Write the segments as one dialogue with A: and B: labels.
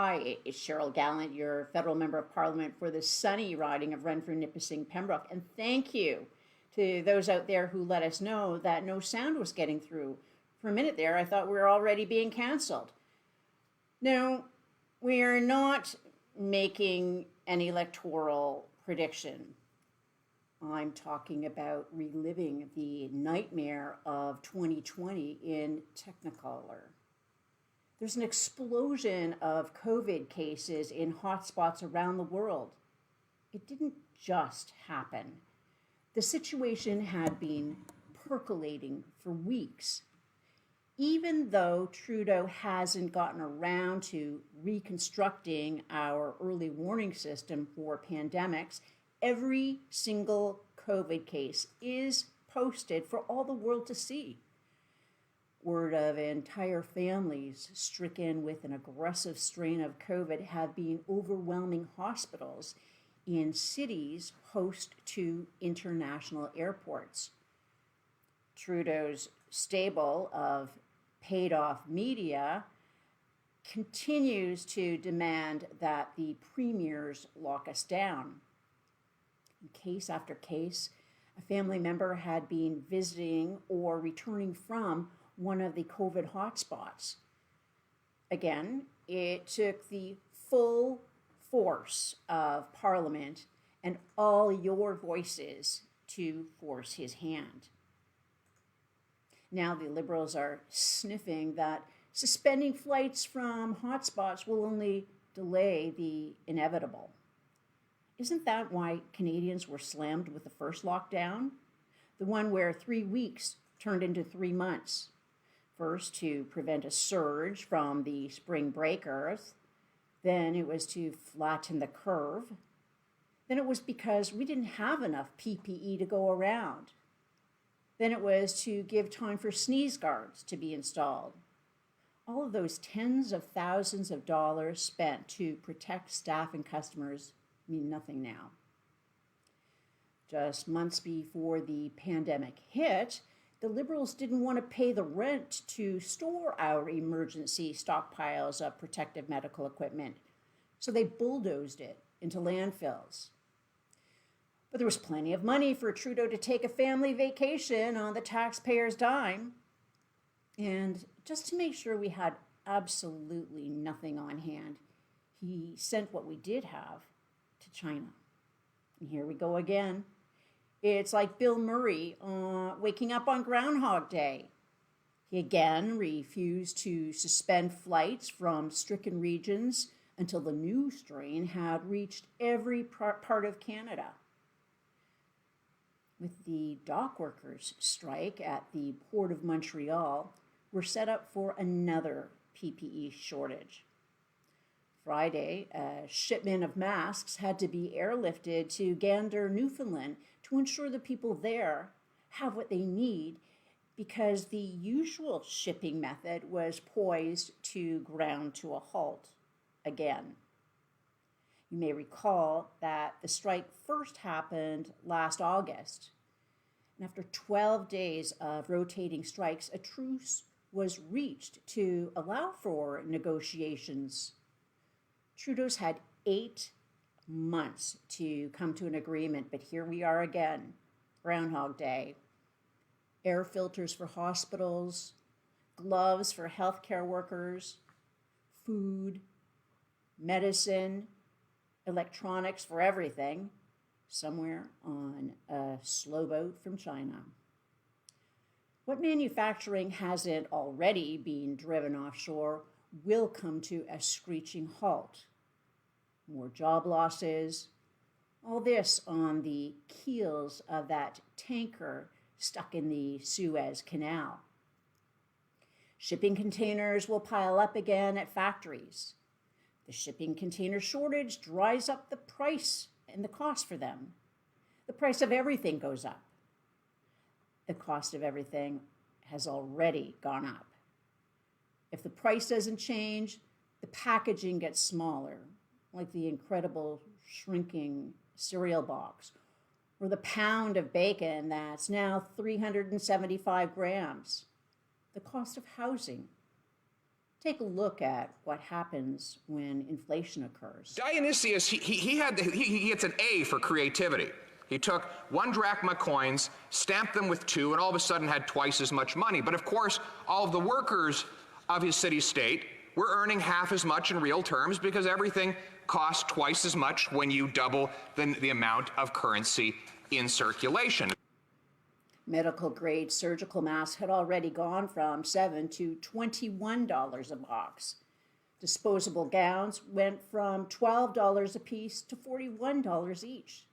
A: Hi, it's Cheryl Gallant, your federal member of parliament for the sunny riding of Renfrew-Nipissing-Pembroke. And thank you to those out there who let us know that no sound was getting through. For a minute there, I thought we were already being canceled. No, we are not making an electoral prediction. I'm talking about reliving the nightmare of 2020 in Technicolor. There's an explosion of COVID cases in hotspots around the world. It didn't just happen. The situation had been percolating for weeks. Even though Trudeau hasn't gotten around to reconstructing our early warning system for pandemics, every single COVID case is posted for all the world to see. Word of entire families stricken with an aggressive strain of COVID have been overwhelming hospitals in cities host to international airports. Trudeau's stable of paid-off media continues to demand that the premiers lock us down. In case after case, a family member had been visiting or returning from one of the COVID hotspots. Again, it took the full force of Parliament and all your voices to force his hand. Now the Liberals are sniffing that suspending flights from hotspots will only delay the inevitable. Isn't that why Canadians were slammed with the first lockdown? The one where 3 weeks turned into 3 months. First, to prevent a surge from the spring breakers. Then it was to flatten the curve. Then it was because we didn't have enough PPE to go around. Then it was to give time for sneeze guards to be installed. All of those tens of thousands of dollars spent to protect staff and customers mean nothing now. Just months before the pandemic hit, the Liberals didn't want to pay the rent to store our emergency stockpiles of protective medical equipment, so they bulldozed it into landfills. But there was plenty of money for Trudeau to take a family vacation on the taxpayers' dime. And just to make sure we had absolutely nothing on hand, he sent what we did have to China. And here we go again. It's like Bill Murray waking up on Groundhog Day. He again refused to suspend flights from stricken regions until the new strain had reached every part of Canada. With the dock workers' strike at the Port of Montreal, we're set up for another PPE shortage. Friday, a shipment of masks had to be airlifted to Gander, Newfoundland, to ensure the people there have what they need, because the usual shipping method was poised to ground to a halt again. You may recall that the strike first happened last August. And after 12 days of rotating strikes, a truce was reached to allow for negotiations. Trudeau's had 8 months to come to an agreement, but here we are again, Groundhog Day. Air filters for hospitals, gloves for healthcare workers, food, medicine, electronics for everything, somewhere on a slow boat from China. What manufacturing hasn't already been driven offshore will come to a screeching halt. More job losses, all this on the keels of that tanker stuck in the Suez Canal. Shipping containers will pile up again at factories. The shipping container shortage dries up the price and the cost for them. The price of everything goes up. The cost of everything has already gone up. If the price doesn't change, the packaging gets smaller, like the incredible shrinking cereal box, or the pound of bacon that's now 375 grams. The cost of housing, Take a look at what happens when inflation occurs.
B: Dionysius, he gets an A for creativity. He took 1 drachma coins, stamped them with 2, and all of a sudden had twice as much money. But of course, all of the workers of his city-state were earning half as much in real terms because everything costs twice as much when you double the amount of currency in circulation.
A: Medical grade surgical masks had already gone from $7 to $21 a box. Disposable gowns went from $12 a piece to $41 each.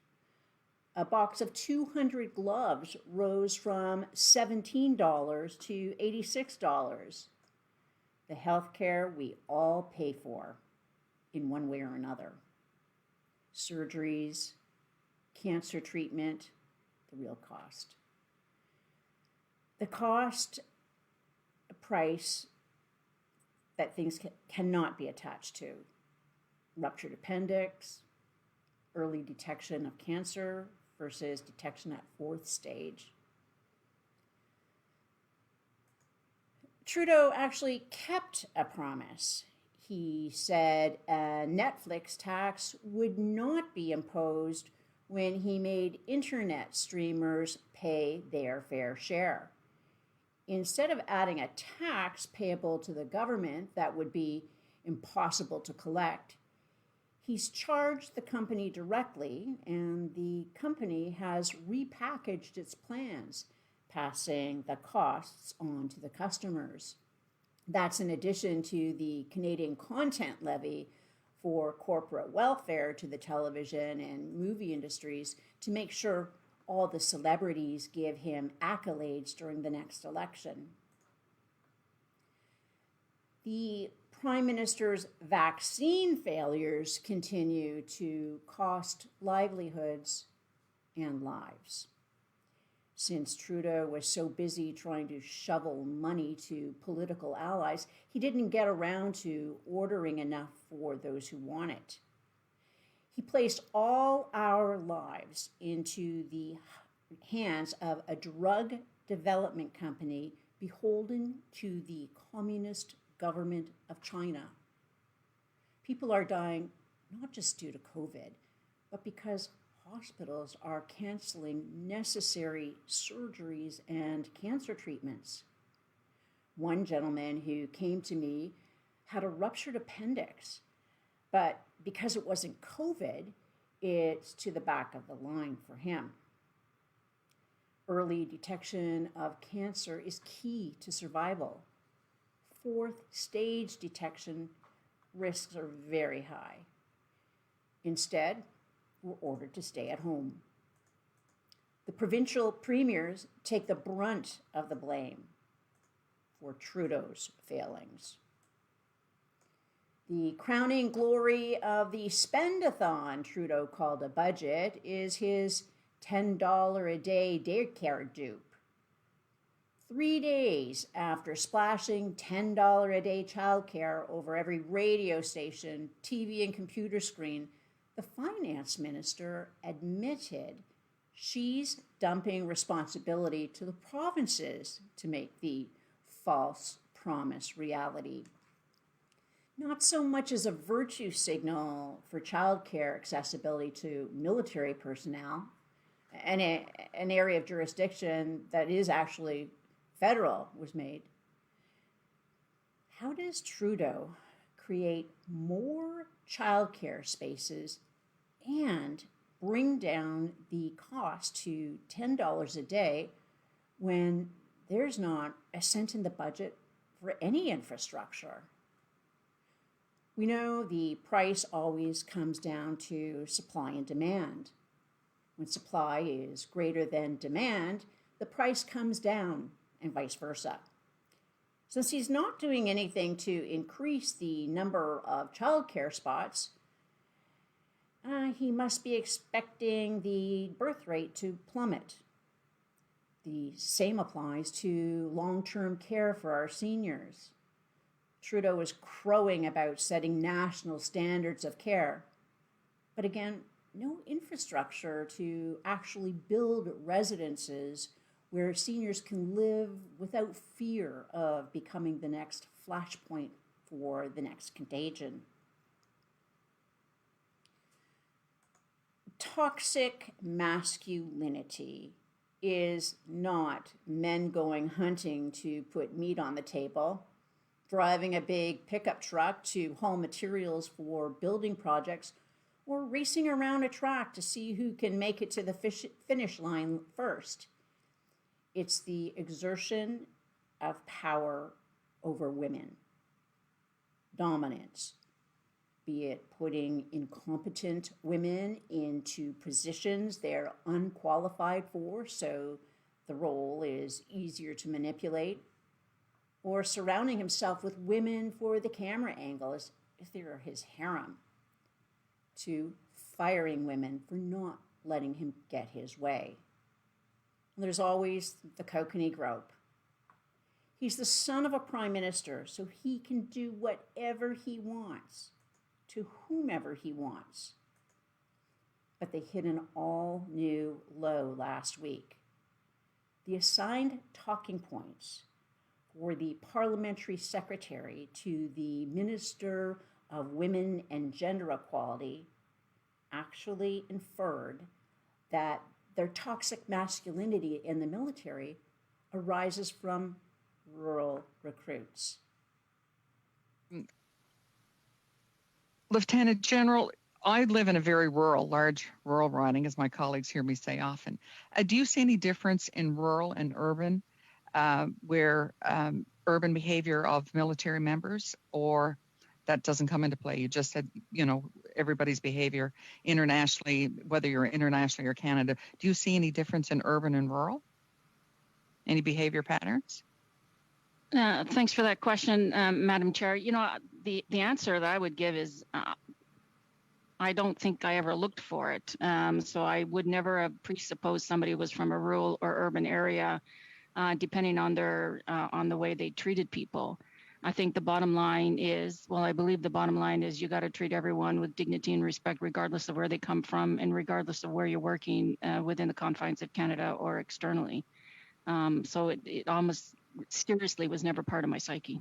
A: A box of 200 gloves rose from $17 to $86. The health care we all pay for in one way or another. Surgeries, cancer treatment, the real cost. The cost price that things cannot be attached to. Ruptured appendix, early detection of cancer versus detection at 4th stage. Trudeau actually kept a promise. He said a Netflix tax would not be imposed when he made internet streamers pay their fair share. Instead of adding a tax payable to the government that would be impossible to collect, he's charged the company directly, and the company has repackaged its plans, passing the costs on to the customers. That's in addition to the Canadian content levy for corporate welfare to the television and movie industries to make sure all the celebrities give him accolades during the next election. The Prime Minister's vaccine failures continue to cost livelihoods and lives. Since Trudeau was so busy trying to shovel money to political allies, he didn't get around to ordering enough for those who want it. He placed all our lives into the hands of a drug development company beholden to the communist government of China. People are dying not just due to COVID, but because hospitals are canceling necessary surgeries and cancer treatments. One gentleman who came to me had a ruptured appendix, but because it wasn't COVID, it's to the back of the line for him. Early detection of cancer is key to survival. 4th stage detection risks are very high. Instead, we're ordered to stay at home. The provincial premiers take the brunt of the blame for Trudeau's failings. The crowning glory of the spend-a-thon Trudeau called a budget is his $10 a day daycare dupe. 3 days after splashing $10 a day childcare over every radio station, TV, and computer screen, the finance minister admitted she's dumping responsibility to the provinces to make the false promise reality. Not so much as a virtue signal for childcare accessibility to military personnel, an area of jurisdiction that is actually federal, was made. How does Trudeau create more childcare spaces and bring down the cost to $10 a day when there's not a cent in the budget for any infrastructure? We know the price always comes down to supply and demand. When supply is greater than demand, the price comes down, and vice versa. Since he's not doing anything to increase the number of childcare spots, he must be expecting the birth rate to plummet. The same applies to long-term care for our seniors. Trudeau is crowing about setting national standards of care, but again, no infrastructure to actually build residences where seniors can live without fear of becoming the next flashpoint for the next contagion. Toxic masculinity is not men going hunting to put meat on the table, driving a big pickup truck to haul materials for building projects, or racing around a track to see who can make it to the finish line first. It's the exertion of power over women, dominance, be it putting incompetent women into positions they're unqualified for so the role is easier to manipulate, or surrounding himself with women for the camera angle as if they are his harem, to firing women for not letting him get his way. And there's always the kokanee grope. He's the son of a prime minister, so he can do whatever he wants to whomever he wants. But they hit an all-new low last week. The assigned talking points for the parliamentary secretary to the Minister of Women and Gender Equality actually inferred that their toxic masculinity in the military arises from rural recruits.
C: Lieutenant General, I live in a very large rural riding, as my colleagues hear me say often. Do you see any difference in rural and urban, where urban behavior of military members, or that doesn't come into play? You just said, everybody's behavior internationally, whether you're internationally or Canada. Do you see any difference in urban and rural? Any behavior patterns?
D: Thanks for that question, Madam Chair. The answer that I would give is I don't think I ever looked for it. So I would never have presupposed somebody was from a rural or urban area, depending on on the way they treated people. I think the bottom line is, I believe the bottom line is you got to treat everyone with dignity and respect, regardless of where they come from and regardless of where you're working within the confines of Canada or externally. So it almost seriously was never part of my psyche.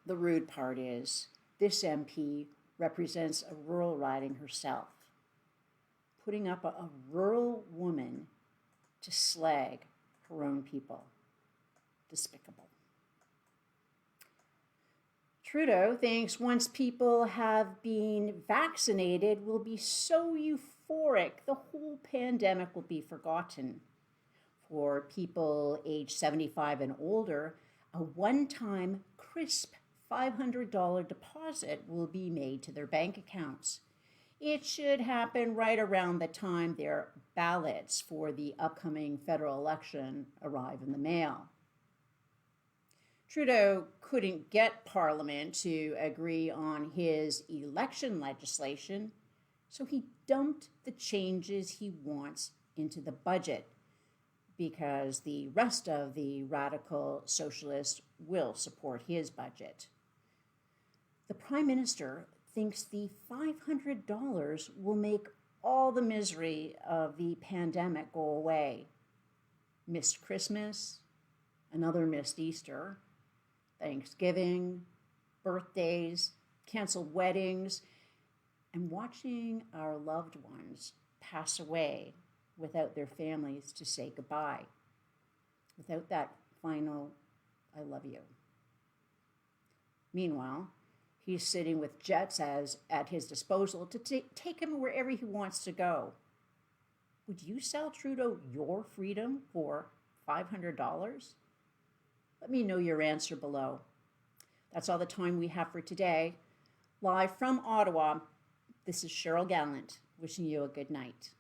A: The rude part is this MP represents a rural riding herself, putting up a rural woman to slag her own people. Despicable. Trudeau thinks once people have been vaccinated, we'll be so euphoric the whole pandemic will be forgotten. For people age 75 and older, a one-time crisp $500 deposit will be made to their bank accounts. It should happen right around the time their ballots for the upcoming federal election arrive in the mail. Trudeau couldn't get Parliament to agree on his election legislation, so he dumped the changes he wants into the budget, because the rest of the radical socialists will support his budget. The Prime Minister thinks the $500 will make all the misery of the pandemic go away. Missed Christmas, another missed Easter, Thanksgiving, birthdays, canceled weddings, and watching our loved ones pass away without their families to say goodbye, without that final, I love you. Meanwhile, he's sitting with jets at his disposal to take him wherever he wants to go. Would you sell Trudeau your freedom for $500? Let me know your answer below. That's all the time we have for today. Live from Ottawa, this is Cheryl Gallant, wishing you a good night.